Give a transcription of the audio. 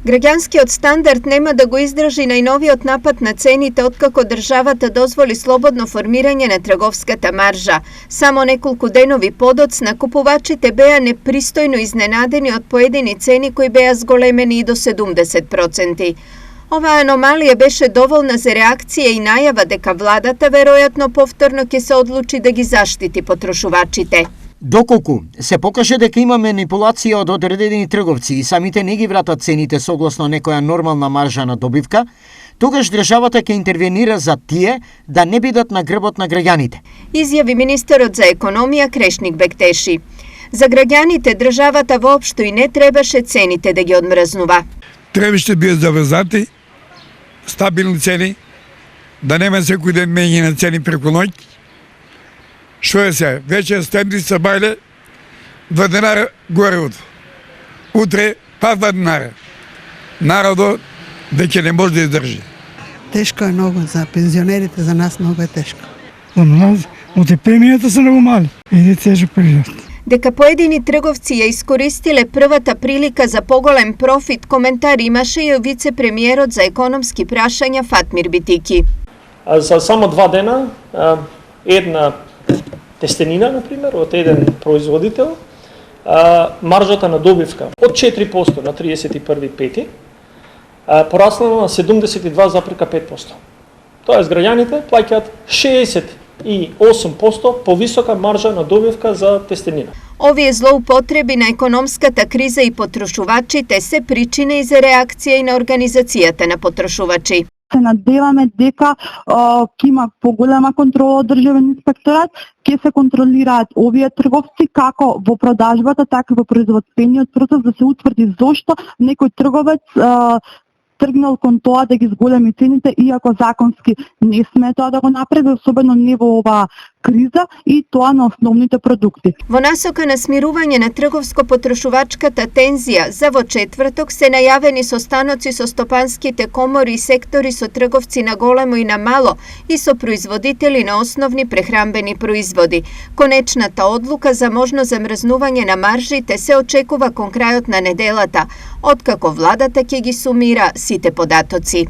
Граѓанскиот стандард нема да го издржи најновиот напад на цените откако државата дозволи слободно формирање на трговската маржа. Само неколку денови подоцна купувачите беа непристојно изненадени од поедини цени кои беа зголемени и до 70%. Оваа аномалија беше доволна за реакција и најава дека владата веројатно повторно ќе се одлучи да ги заштити потрошувачите. Доколку се покаже дека има манипулација од одредени трговци и самите не ги вратат цените согласно некоја нормална маржа на добивка, тогаш државата ќе интервенира за тие да не бидат на грбот на граѓаните. Изјави министерот за економија Крешник Бектеши. За граѓаните државата воопшто и не требаше цените да ги одмрзнува. Требаше да бидат заврзати стабилни цени, да нема секој ден мењање на цени преку ноќ. Што е се? Вече стенди са бајле 2 денара горевото. Утре па 2 денара. Народот веќе не може да издржи. Тешко е многу за пензионерите, за нас многу е тешко. За нас премијата се многу мали и тежок период. Дека поедини трговци ја искористиле првата прилика за поголем профит, коментар имаше и вице-премиерот за економски прашања Фатмир Битики. За само 2 дена една тестенина, например, од еден производител, маржата на добивка од 4% на 31.5 пораснала на 72,5%. Тоест, граѓаните плаќаат 68% повисока маржа на добивка за тестенина. Овие злоупотреби на економската криза и потрошувачите се причина и за реакција и на организацијата на потрошувачи. Се надеваме дека ќе има поголема контрола од државен инспекторат, ќе се контролираат овие трговци како во продажбата, така и во производствениот процес, да се утврди зошто некој трговец тргнал кон тоа да ги зголеми цените, иако законски не сме тоа да го направи, особено не во оваа криза, и тоа на основните продукти. Во насока на смирување на трговско-потрошувачката тензија, за во четврток се најавени состаноци со стопанските комори и сектори со трговци на големо и на мало и со производители на основни прехранбени производи. Конечната одлука за можно замрзнување на маржите се очекува кон крајот на неделата, откако владата ќе ги сумира сите податоци.